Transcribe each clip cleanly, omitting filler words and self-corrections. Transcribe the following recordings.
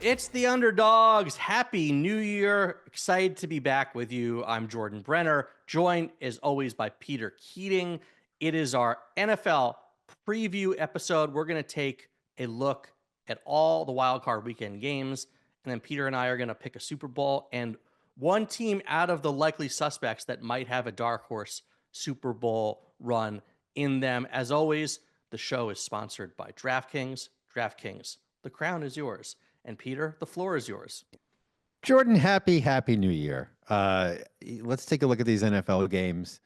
It's the Underdogs. Happy New Year. Excited to be back with you. I'm Jordan Brenner, joined as always by Peter Keating. It is our NFL preview episode. We're going to take a look at all the wildcard weekend games, and then Peter and I are going to pick a Super Bowl and one team out of the likely suspects that might have a dark horse Super Bowl run in them. As always, the show is sponsored by DraftKings. DraftKings, the crown is yours. And Peter, the floor is yours. Jordan, happy New Year. Let's take a look at these NFL games.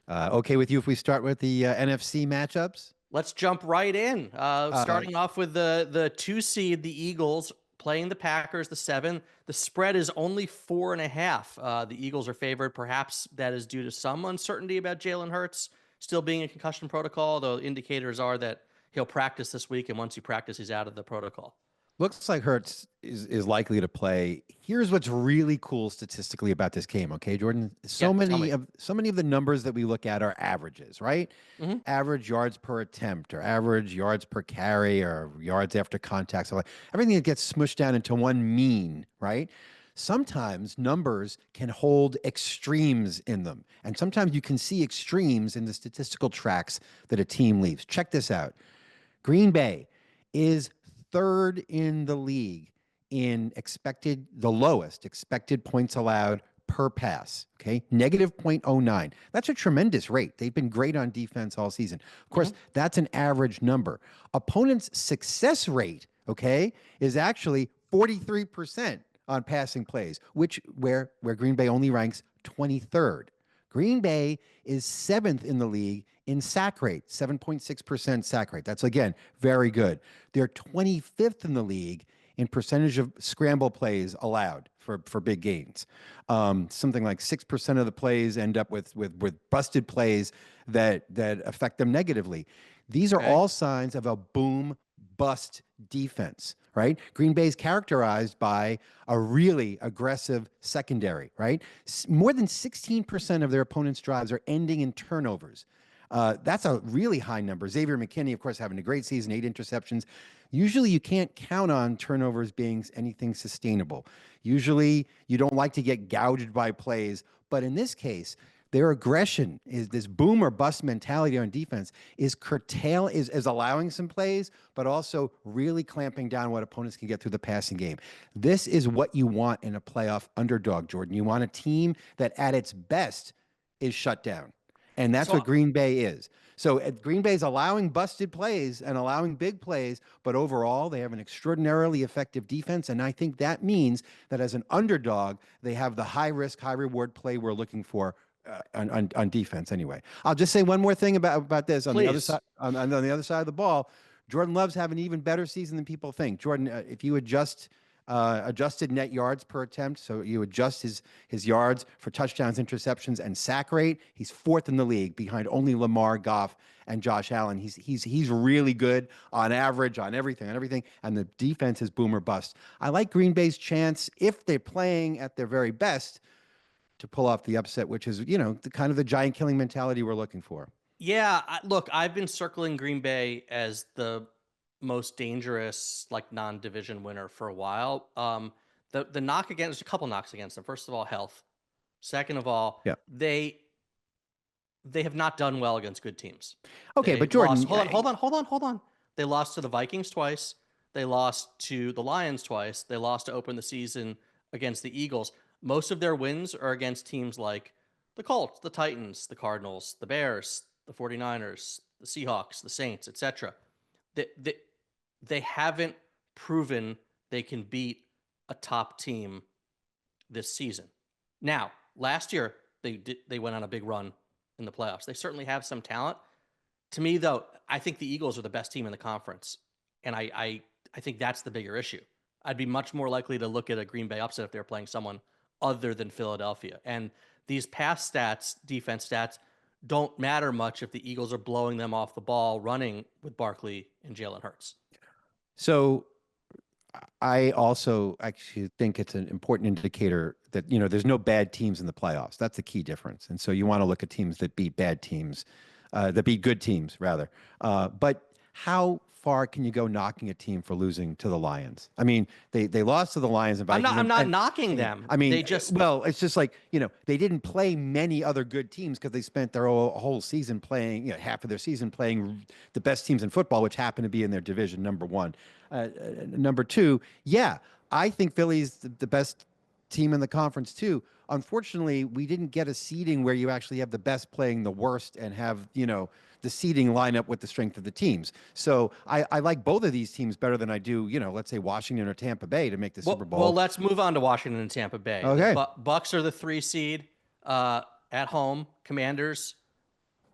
Okay with you if we start with the NFC matchups? Let's jump right in. Starting off with the 2 seed, the Eagles playing the Packers, the 7. The spread is only 4.5. The Eagles are favored. Perhaps that is due to some uncertainty about Jalen Hurts still being in concussion protocol, though indicators are that he'll practice this week, and once he practices, he's out of the protocol. Looks like Hurts is likely to play. Here's what's really cool statistically about this game, okay, Jordan? So many of the numbers that we look at are averages, right? Mm-hmm. Average yards per attempt, or average yards per carry, or yards after contact. So everything that gets smushed down into one mean, right? Sometimes numbers can hold extremes in them, and sometimes you can see extremes in the statistical tracks that a team leaves. Check this out. Green Bay is third in the league in the lowest expected points allowed per pass, okay? Negative 0.09. That's a tremendous rate. They've been great on defense all season. Of course, that's an average number. Opponents' success rate, okay, is actually 43% on passing plays, where Green Bay only ranks 23rd. Green Bay is 7th in the league in sack rate, 7.6% sack rate. That's, again, very good. They're 25th in the league in percentage of scramble plays allowed for big gains. Something like 6% of the plays end up with busted plays that affect them negatively. These are all signs of a boom bust defense, right? Green Bay is characterized by a really aggressive secondary, right? More than 16% of their opponents' drives are ending in turnovers. That's a really high number. Xavier McKinney, of course, having a great season, 8 interceptions. Usually you can't count on turnovers being anything sustainable. Usually you don't like to get gouged by plays, but in this case, their aggression is this boom or bust mentality on defense is allowing some plays, but also really clamping down what opponents can get through the passing game. This is what you want in a playoff underdog, Jordan. You want a team that at its best is shut down. And that's what Green Bay is. So Green Bay is allowing busted plays and allowing big plays, but overall they have an extraordinarily effective defense. And I think that means that as an underdog, they have the high risk, high reward play we're looking for on defense. Anyway, I'll just say one more thing about this. On the other side, on the other side of the ball, Jordan Love's having an even better season than people think. Jordan, if you adjusted net yards per attempt, so you adjust his yards for touchdowns, interceptions, and sack rate, he's 4th in the league behind only Lamar, Goff, and Josh Allen. He's really good on average on everything, and the defense is boom or bust. I like Green Bay's chance, if they're playing at their very best, to pull off the upset, which is, the kind of the giant killing mentality we're looking for. Yeah, look, I've been circling Green Bay as the most dangerous, like, non-division winner for a while. The knock against, there's a couple knocks against them. First of all, health. Second of all, they have not done well against good teams. Okay, but Jordan, hold on. They lost to the Vikings twice. They lost to the Lions twice. They lost to open the season against the Eagles. Most of their wins are against teams like the Colts, the Titans, the Cardinals, the Bears, the 49ers, the Seahawks, the Saints, etc. They haven't proven they can beat a top team this season. Now, last year, they went on a big run in the playoffs. They certainly have some talent. To me, though, I think the Eagles are the best team in the conference, and I think that's the bigger issue. I'd be much more likely to look at a Green Bay upset if they're playing someone other than Philadelphia. And these pass stats, defense stats, don't matter much if the Eagles are blowing them off the ball running with Barkley and Jalen Hurts. So I also actually think it's an important indicator that, there's no bad teams in the playoffs. That's the key difference. And so you want to look at teams that beat bad teams, that beat good teams, rather. But how far can you go knocking a team for losing to the Lions? I mean, they lost to the Lions and Vikings. I'm not And knocking I mean, them. I mean, They just well, it's just like, they didn't play many other good teams because they spent their whole season playing, half of their season playing the best teams in football, which happened to be in their division, number one. Number two, yeah, I think Philly's the best team in the conference too. Unfortunately, we didn't get a seeding where you actually have the best playing the worst and have, the seeding line up with the strength of the teams. So I like both of these teams better than I do, let's say Washington or Tampa Bay to make the Super well, Bowl. let's move on to Washington and Tampa Bay. The Okay. Bucks are the 3 seed at home. Commanders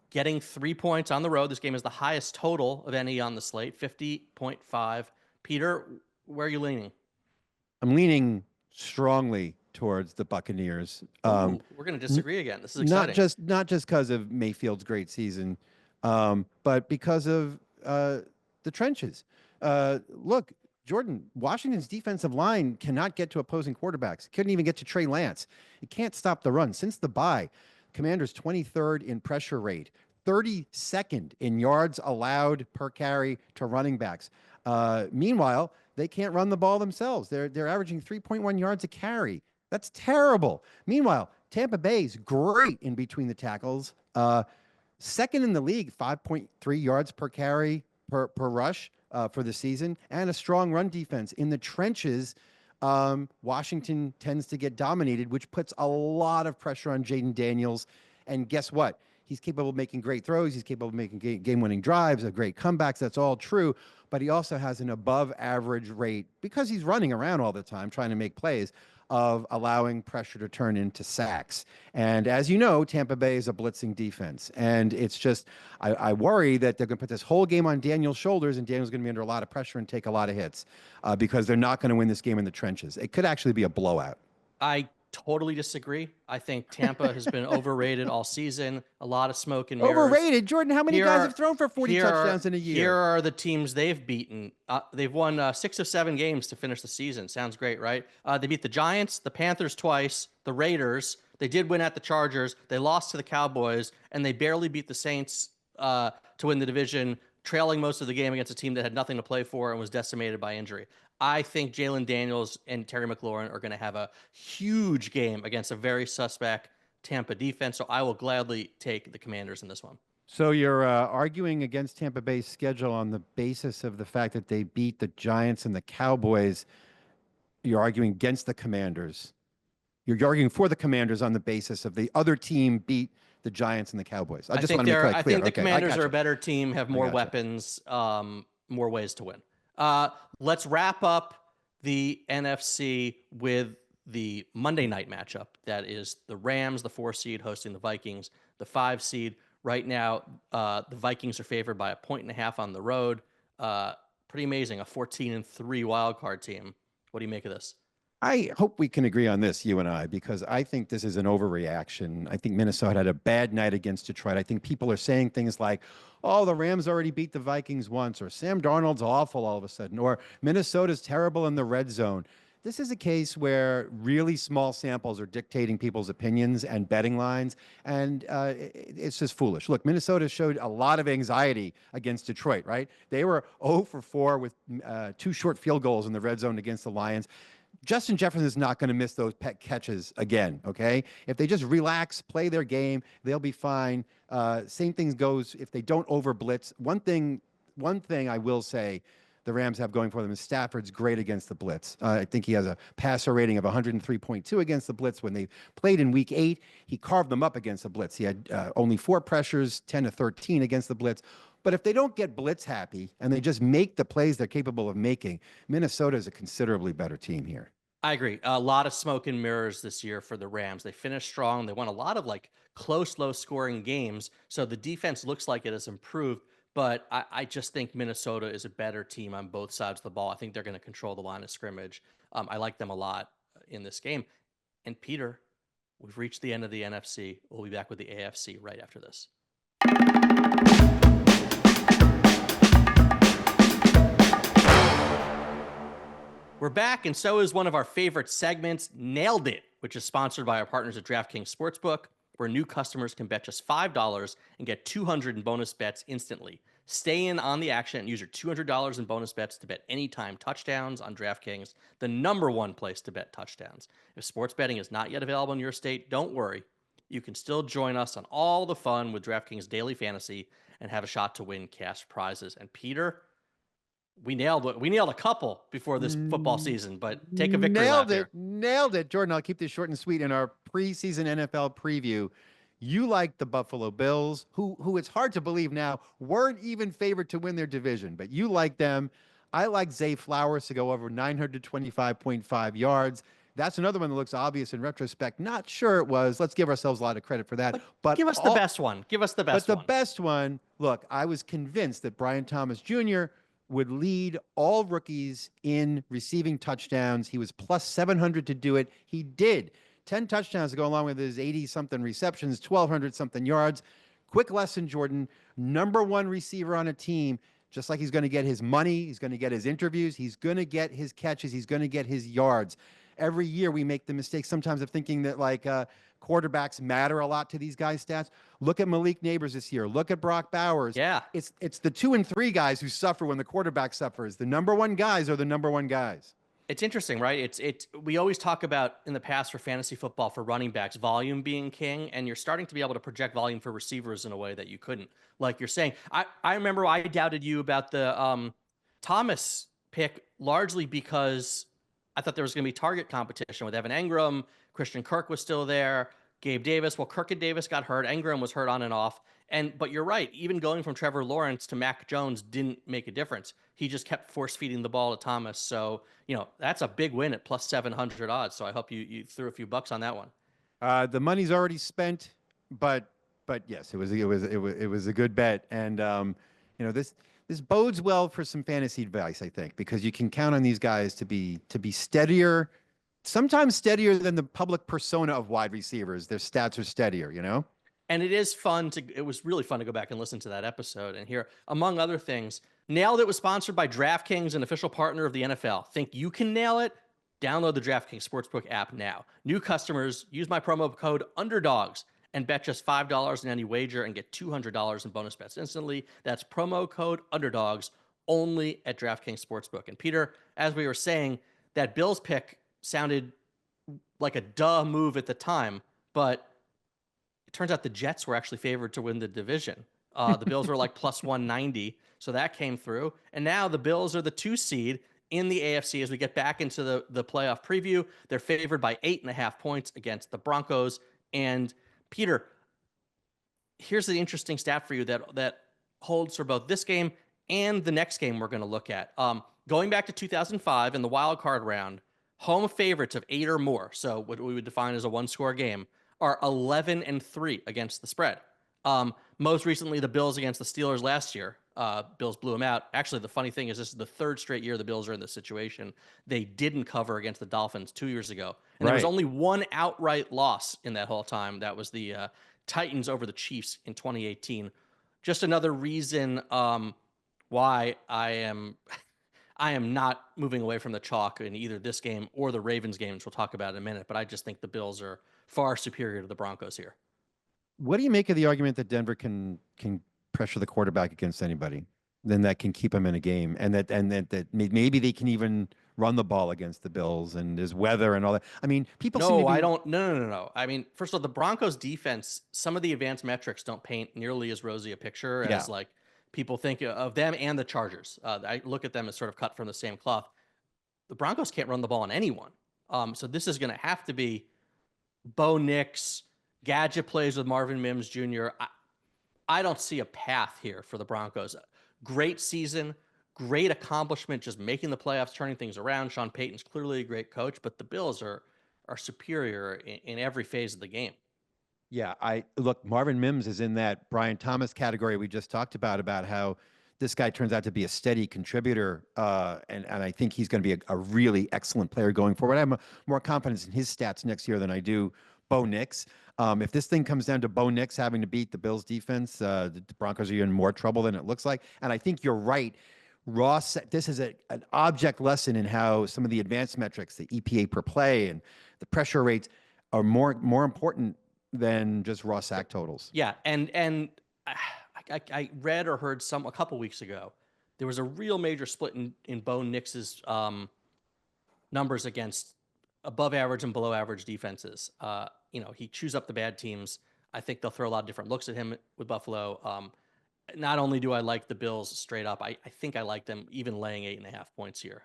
getting 3 points on the road. This game is the highest total of any on the slate, 50.5. Peter, where are you leaning? I'm leaning strongly towards the Buccaneers. Ooh, we're going to disagree again. This is Not exciting. just because of Mayfield's great season, but because of the trenches. Look, Jordan, Washington's defensive line cannot get to opposing quarterbacks. Couldn't even get to Trey Lance. It can't stop the run. Since the bye, Commanders 23rd in pressure rate, 32nd in yards allowed per carry to running backs. Meanwhile, they can't run the ball themselves. They're averaging 3.1 yards a carry. That's terrible. Meanwhile, Tampa Bay's great in between the tackles. Second in the league, 5.3 yards per carry per rush for the season, and a strong run defense. In the trenches, Washington tends to get dominated, which puts a lot of pressure on Jaden Daniels. And guess what? He's capable of making great throws. He's capable of making game-winning drives, great comebacks. That's all true. But he also has an above-average rate, because he's running around all the time trying to make plays, of allowing pressure to turn into sacks. And as you know, Tampa Bay is a blitzing defense. And it's just, I worry that they're going to put this whole game on Daniel's shoulders, and Daniel's going to be under a lot of pressure and take a lot of hits because they're not going to win this game in the trenches. It could actually be a blowout. I totally disagree. I think Tampa has been overrated all season. A lot of smoke and mirrors. Overrated? Jordan, how many guys have thrown for 40 touchdowns in a year? Here are the teams they've beaten. They've won 6 of 7 games to finish the season. Sounds great, right? They beat the Giants, the Panthers twice, the Raiders. They did win at the Chargers. They lost to the Cowboys, and they barely beat the Saints to win the division, trailing most of the game against a team that had nothing to play for and was decimated by injury. I think Jalen Daniels and Terry McLaurin are going to have a huge game against a very suspect Tampa defense. So I will gladly take the Commanders in this one. So you're arguing against Tampa Bay's schedule on the basis of the fact that they beat the Giants and the Cowboys. You're arguing against the Commanders. You're arguing for the Commanders on the basis of the other team beat the Giants and the Cowboys. I just want to make that clear. I think the Commanders are a you. better team, have more weapons, more ways to win. Let's wrap up the NFC with the Monday night matchup. That is the Rams, the 4 seed, hosting the Vikings, the 5 seed. Right now, the Vikings are favored by 1.5 on the road. Pretty amazing, a 14-3 wild card team. What do you make of this? I hope we can agree on this, you and I, because I think this is an overreaction. I think Minnesota had a bad night against Detroit. I think people are saying things like, oh, the Rams already beat the Vikings once, or Sam Darnold's awful all of a sudden, or Minnesota's terrible in the red zone. This is a case where really small samples are dictating people's opinions and betting lines, and it's just foolish. Look, Minnesota showed a lot of anxiety against Detroit, right? They were 0 for 4 with 2 short field goals in the red zone against the Lions. Justin Jefferson is not going to miss those pet catches again, okay? If they just relax, play their game, they'll be fine. Same thing goes if they don't over blitz. One thing I will say the Rams have going for them is Stafford's great against the blitz. I think he has a passer rating of 103.2 against the blitz. When they played in week 8, he carved them up against the blitz. He had only 4 pressures, 10 to 13 against the blitz. But if they don't get blitz happy and they just make the plays they're capable of making, Minnesota is a considerably better team here. I agree. A lot of smoke and mirrors this year for the Rams. They finished strong. They won a lot of close, low-scoring games. So the defense looks like it has improved. But I just think Minnesota is a better team on both sides of the ball. I think they're going to control the line of scrimmage. I like them a lot in this game. And Peter, we've reached the end of the NFC. We'll be back with the AFC right after this. We're back, and so is one of our favorite segments, Nailed It, which is sponsored by our partners at DraftKings Sportsbook, where new customers can bet just $5 and get $200 in bonus bets instantly. Stay in on the action and use your $200 in bonus bets to bet anytime touchdowns on DraftKings, the #1 place to bet touchdowns. If sports betting is not yet available in your state, don't worry. You can still join us on all the fun with DraftKings Daily Fantasy and have a shot to win cash prizes. And Peter, we nailed it. We nailed a couple before this football season, but take a victory lap Nailed it. here. Nailed it. Jordan, I'll keep this short and sweet. In our preseason NFL preview, you like the Buffalo Bills, who it's hard to believe now weren't even favored to win their division, but you like them. I like Zay Flowers to go over 925.5 yards. That's another one that looks obvious in retrospect. Not sure it was. Let's give ourselves a lot of credit for that. But Give us the best one. Give us the best but the one. best one, look, I was convinced that Brian Thomas Jr. would lead all rookies in receiving touchdowns. He was plus 700 to do it. He did. 10 touchdowns to go along with his 80-something receptions, 1,200-something yards. Quick lesson, Jordan. #1 receiver on a team, just like he's going to get his money, he's going to get his interviews, he's going to get his catches, he's going to get his yards. Every year we make the mistake sometimes of thinking that quarterbacks matter a lot to these guys' stats. Look at Malik Neighbors this year. Look at Brock Bowers. Yeah. It's the 2 and 3 guys who suffer when the quarterback suffers. The #1 guys are the #1 guys. It's interesting, right? We always talk about in the past for fantasy football for running backs, volume being king, and you're starting to be able to project volume for receivers in a way that you couldn't. Like you're saying, I remember I doubted you about the Thomas pick largely because I thought there was going to be target competition with Evan Engram. Christian Kirk was still there. Gabe Davis. Well, Kirk and Davis got hurt. Engram was hurt on and off. But you're right. Even going from Trevor Lawrence to Mac Jones didn't make a difference. He just kept force feeding the ball to Thomas. So, that's a big win at plus 700 odds. So I hope you threw a few bucks on that one. The money's already spent, but yes, it was a good bet. And this bodes well for some fantasy advice, I think, because you can count on these guys to be steadier, sometimes steadier than the public persona of wide receivers. Their stats are steadier, And it was really fun to go back and listen to that episode and hear, among other things, Nailed It was sponsored by DraftKings, an official partner of the NFL. Think you can nail it? Download the DraftKings Sportsbook app now. New customers, use my promo code Underdogs and bet just $5 in any wager and get $200 in bonus bets instantly. That's promo code Underdogs only at DraftKings Sportsbook. And Peter, as we were saying, that Bills pick sounded like a duh move at the time, but it turns out the Jets were actually favored to win the division. The Bills were like plus 190, so that came through. And now the Bills are the 2 seed in the AFC as we get back into the playoff preview. They're favored by 8.5 points against the Broncos. And Peter, here's the interesting stat for you that holds for both this game and the next game we're going to look at. Going back to 2005 in the wild card round, home favorites of 8 or more, so what we would define as a 1-score game, are 11-3 against the spread. Most recently, the Bills against the Steelers last year. Bills blew them out. Actually, the funny thing is this is the 3rd straight year the Bills are in this situation. They didn't cover against the Dolphins 2 years ago. And there was only one outright loss in that whole time. That was the Titans over the Chiefs in 2018. Just another reason why I am not moving away from the chalk in either this game or the Ravens game, which we'll talk about in a minute. But I just think the Bills are far superior to the Broncos here. What do you make of the argument that Denver can pressure the quarterback against anybody, then that can keep them in a game, and that maybe they can even run the ball against the Bills, and there's weather and all that? I mean, people seem to be... I don't. No. I mean, first of all, the Broncos defense, some of the advanced metrics don't paint nearly as rosy a picture as like people think of them and the Chargers. I look at them as sort of cut from the same cloth. The Broncos can't run the ball on anyone. So this is going to have to be Bo Nix, gadget plays with Marvin Mims Jr. I don't see a path here for the Broncos. Great season, great accomplishment, just making the playoffs, turning things around. Sean Payton's clearly a great coach, but the Bills are superior in every phase of the game. Yeah, look, Marvin Mims is in that Brian Thomas category we just talked about how this guy turns out to be a steady contributor, and I think he's going to be a really excellent player going forward. I have more confidence in his stats next year than I do Bo Nix. If this thing comes down to Bo Nix having to beat the Bills defense, the Broncos are in more trouble than it looks like. And I think you're right. Ross, this is an object lesson in how some of the advanced metrics, the EPA per play and the pressure rates, are more important than just raw sack totals. Yeah, and I I read or heard a couple weeks ago, there was a real major split in Bo Nix's numbers against above average and below average defenses. He chews up the bad teams. I think they'll throw a lot of different looks at him with Buffalo. Not only do I like the Bills straight up, I think I like them even laying 8.5 points here.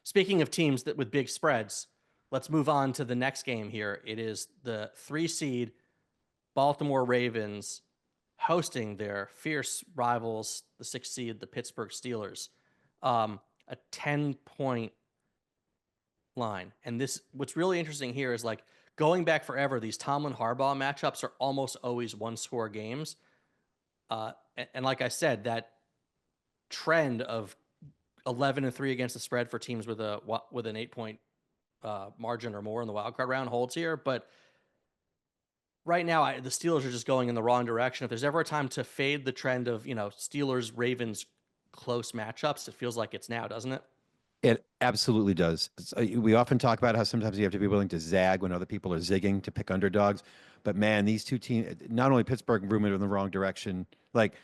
Speaking of teams that with big spreads, let's move on to the next game here. It is the 3 seed Baltimore Ravens hosting their fierce rivals, the 6 seed, the Pittsburgh Steelers. A 10-point line. And what's really interesting here is like going back forever, these Tomlin Harbaugh matchups are almost always 1-score games. And like I said, that trend of 11-3 against the spread for teams with an 8-point margin or more in the wild card round holds here. But right now, the Steelers are just going in the wrong direction. If there's ever a time to fade the trend of Steelers Ravens close matchups, it feels like it's now, doesn't it? It absolutely does. We often talk about how sometimes you have to be willing to zag when other people are zigging to pick underdogs. But man, these two teams, not only Pittsburgh moving in the wrong direction, like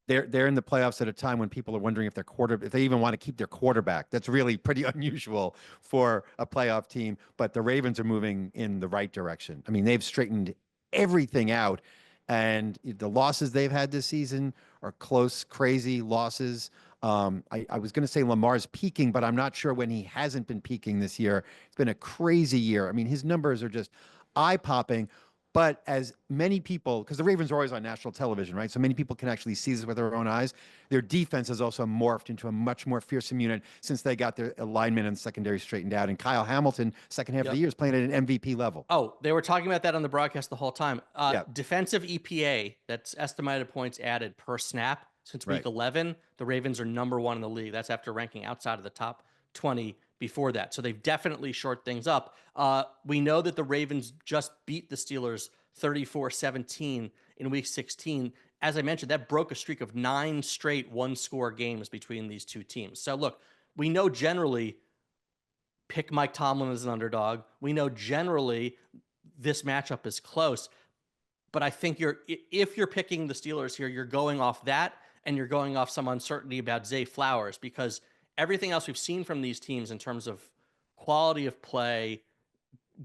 they're in the playoffs at a time when people are wondering if they even want to keep their quarterback. That's really pretty unusual for a playoff team. But the Ravens are moving in the right direction. I mean, they've straightened everything out, and the losses they've had this season are close, crazy losses. I was going to say Lamar's peaking, but I'm not sure when he hasn't been peaking this year. It's been a crazy year. I mean, his numbers are just eye-popping. But as many people, because the Ravens are always on national television, right? So many people can actually see this with their own eyes. Their defense has also morphed into a much more fearsome unit since they got their alignment and secondary straightened out. And Kyle Hamilton, second half of the year, is playing at an MVP level. Oh, they were talking about that on the broadcast the whole time. Yeah. Defensive EPA, that's estimated points added per snap. Since week 11, the Ravens are number 1 in the league. That's after ranking outside of the top 20 before that. So they've definitely shored things up. We know that the Ravens just beat the Steelers 34-17 in week 16. As I mentioned, that broke a streak of 9 straight 1-score games between these two teams. So look, we know generally pick Mike Tomlin as an underdog. We know generally this matchup is close. But I think if you're picking the Steelers here, you're going off that, and you're going off some uncertainty about Zay Flowers, because everything else we've seen from these teams in terms of quality of play,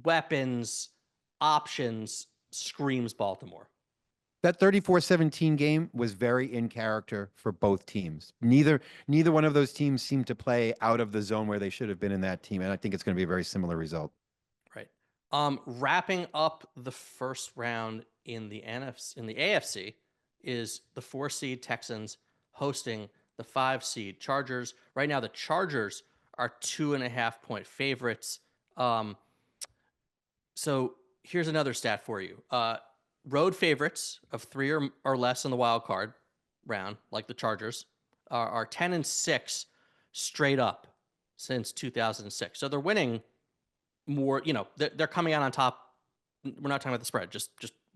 weapons, options, screams Baltimore. That 34-17 game was very in character for both teams. Neither one of those teams seemed to play out of the zone where they should have been in that team, and I think it's going to be a very similar result. Right. Wrapping up the first round in the AFC is the 4 seed Texans hosting the 5 seed Chargers. Right now, the Chargers are 2.5-point favorites. So here's another stat for you. Road favorites of 3 or less in the wild card round, like the Chargers, are 10-6 straight up since 2006. So they're winning more. They're coming out on top. We're not talking about the spread, just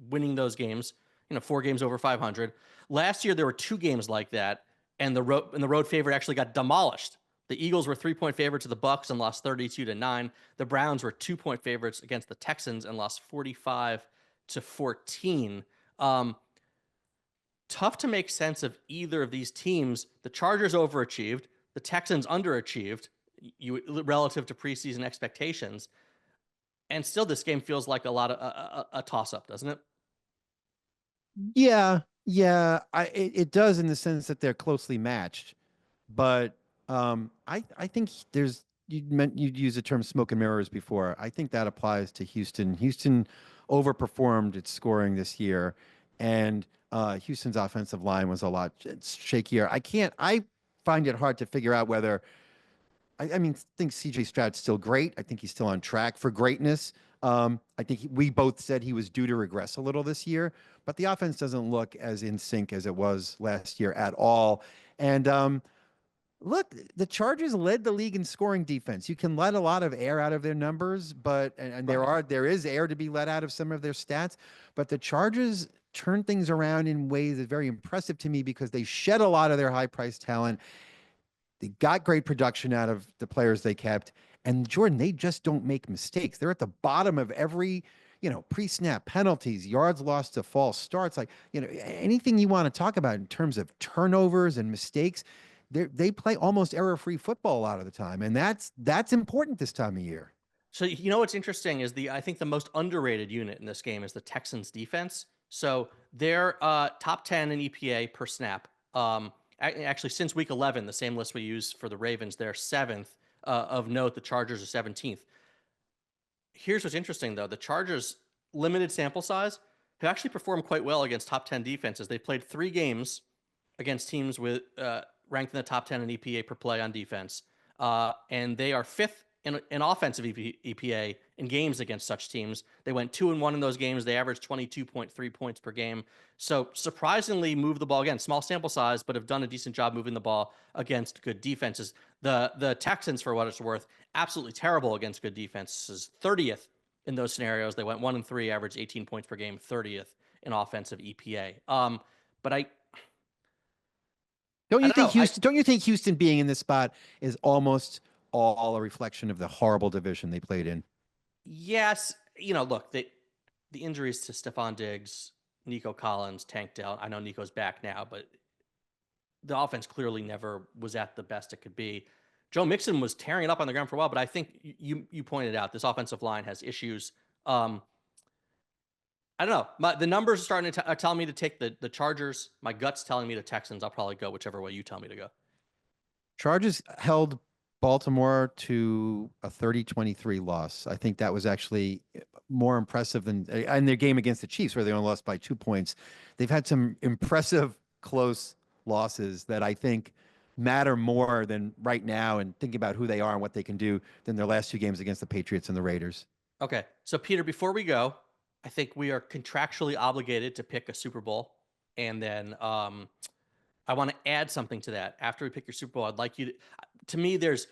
winning those games. 4 games over 500. Last year there were 2 games like that, and the road favorite actually got demolished. The Eagles were 3-point favorites to the Bucks and lost 32-9. The Browns were 2-point favorites against the Texans and lost 45-14. Tough to make sense of either of these teams. The Chargers overachieved. The Texans underachieved relative to preseason expectations. And still, this game feels like a lot of a toss-up, doesn't it? Yeah. It does in the sense that they're closely matched, but I think you'd use the term smoke and mirrors before. I think that applies to Houston. Houston overperformed its scoring this year, and Houston's offensive line was a lot shakier. I find it hard to figure out whether. I think CJ Stroud's still great. I think he's still on track for greatness. I think we both said he was due to regress a little this year, but the offense doesn't look as in sync as it was last year at all. And look, the Chargers led the league in scoring defense. You can let a lot of air out of their numbers, but there is air to be let out of some of their stats. But the Chargers turn things around in ways that are very impressive to me because they shed a lot of their high-priced talent. They got great production out of the players they kept. And Jordan, they just don't make mistakes. They're at the bottom of every pre-snap penalties, yards lost to false starts, like, anything you want to talk about in terms of turnovers and mistakes, they play almost error-free football a lot of the time, and that's important this time of year. So what's interesting is I think the most underrated unit in this game is the Texans defense. So they're top 10 in EPA per snap. Actually, since week 11, the same list we use for the Ravens, they're seventh. Of note, the Chargers are 17th. Here's what's interesting, though. The Chargers, limited sample size, have actually performed quite well against top 10 defenses. They've played 3 games against teams with ranked in the top 10 in EPA per play on defense. And they are 5th in offensive EPA in games against such teams. They went 2-1 in those games. They averaged 22.3 points per game. So surprisingly move the ball, again, small sample size, but have done a decent job moving the ball against good defenses. The Texans, for what it's worth, absolutely terrible against good defenses. 30th in those scenarios. They went 1-3, averaged 18 points per game, 30th in offensive EPA. But Don't I you don't think know. Houston? Don't you think Houston being in this spot is almost all a reflection of the horrible division they played in? Yes, look, the injuries to Stephon Diggs, Nico Collins, Tank Dell. I know Nico's back now, but the offense clearly never was at the best it could be. Joe Mixon was tearing it up on the ground for a while, but I think you pointed out this offensive line has issues. I don't know. The numbers are starting to tell me to take the Chargers. My gut's telling me the Texans. I'll probably go whichever way you tell me to go. Chargers held Baltimore to a 30-23 loss. I think that was actually more impressive than in their game against the Chiefs, where they only lost by 2 points. They've had some impressive close losses that I think matter more than right now, and thinking about who they are and what they can do, than their last 2 games against the Patriots and the Raiders. Okay. So, Peter, before we go, I think we are contractually obligated to pick a Super Bowl. And then I want to add something to that. After we pick your Super Bowl, I'd like you to me, there's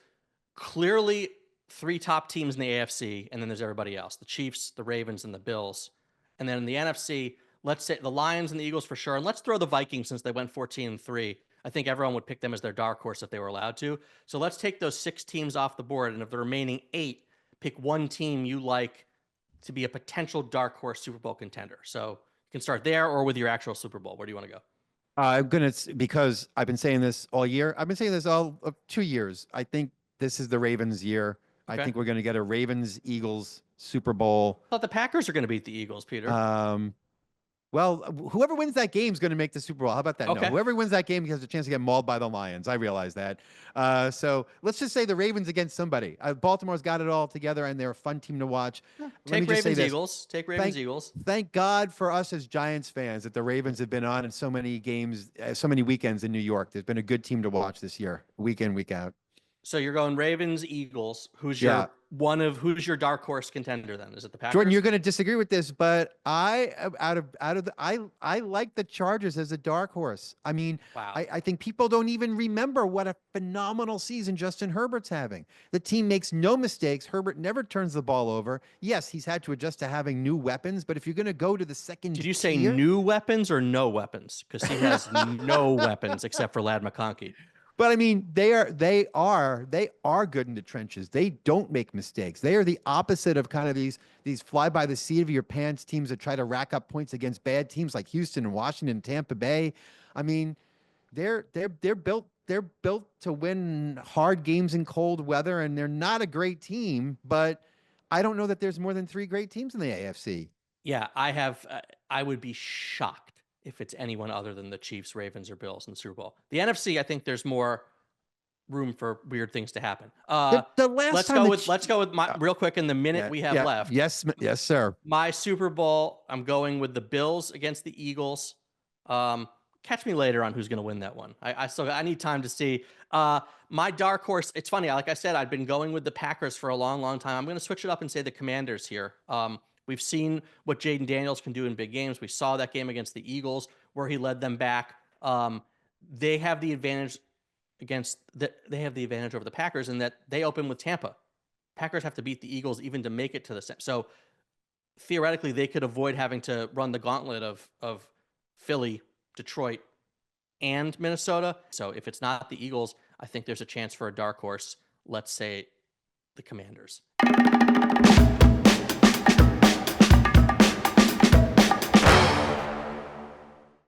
clearly 3 top teams in the AFC, and then there's everybody else, the Chiefs, the Ravens, and the Bills. And then in the NFC, let's say the Lions and the Eagles for sure. And let's throw the Vikings since they went 14-3. I think everyone would pick them as their dark horse if they were allowed to. So let's take those 6 teams off the board. And of the remaining 8, pick one team you like to be a potential dark horse Super Bowl contender. So you can start there or with your actual Super Bowl. Where do you want to go? I'm gonna, because I've been saying this all year. I've been saying this all of 2 years. I think this is the Ravens' year. I think we're going to get a Ravens-Eagles Super Bowl. I thought the Packers are going to beat the Eagles, Peter. Well, whoever wins that game is going to make the Super Bowl. How about that? Okay. No, whoever wins that game has a chance to get mauled by the Lions. I realize that. So let's just say the Ravens against somebody. Baltimore's got it all together, and they're a fun team to watch. Take Ravens, Eagles. Take Ravens, Eagles. Thank God for us as Giants fans that the Ravens have been on in so many games, so many weekends in New York. There's been a good team to watch this year, week in, week out. So you're going Ravens, Eagles. Who's your dark horse contender then? Is it the Packers? Jordan, you're going to disagree with this, but I like the Chargers as a dark horse. I mean, wow. I think people don't even remember what a phenomenal season Justin Herbert's having. The team makes no mistakes. Herbert never turns the ball over. Yes, he's had to adjust to having new weapons, but if you're going to go to the second Did you say new weapons or no weapons? Because he has no weapons except for Ladd McConkey. But I mean, they are good in the trenches. They don't make mistakes. They are the opposite of kind of these fly by the seat of your pants teams that try to rack up points against bad teams like Houston and Washington and Tampa Bay. I mean, they're built to win hard games in cold weather, and they're not a great team, but I don't know that there's more than 3 great teams in the AFC. Yeah, I would be shocked if it's anyone other than the Chiefs, Ravens, or Bills in the Super Bowl. The NFC, I think there's more room for weird things to happen. Let's go with my real quick in the minute we have left. Yes, sir. My Super Bowl, I'm going with the Bills against the Eagles. Catch me later on who's going to win that one. I need time to see. My dark horse, it's funny. Like I said, I've been going with the Packers for a long, long time. I'm going to switch it up and say the Commanders here. We've seen what Jaden Daniels can do in big games. We saw that game against the Eagles where he led them back. They have the advantage over the Packers in that they open with Tampa. Packers have to beat the Eagles even to make it to the set. So theoretically, they could avoid having to run the gauntlet of Philly, Detroit, and Minnesota. So if it's not the Eagles, I think there's a chance for a dark horse. Let's say the Commanders.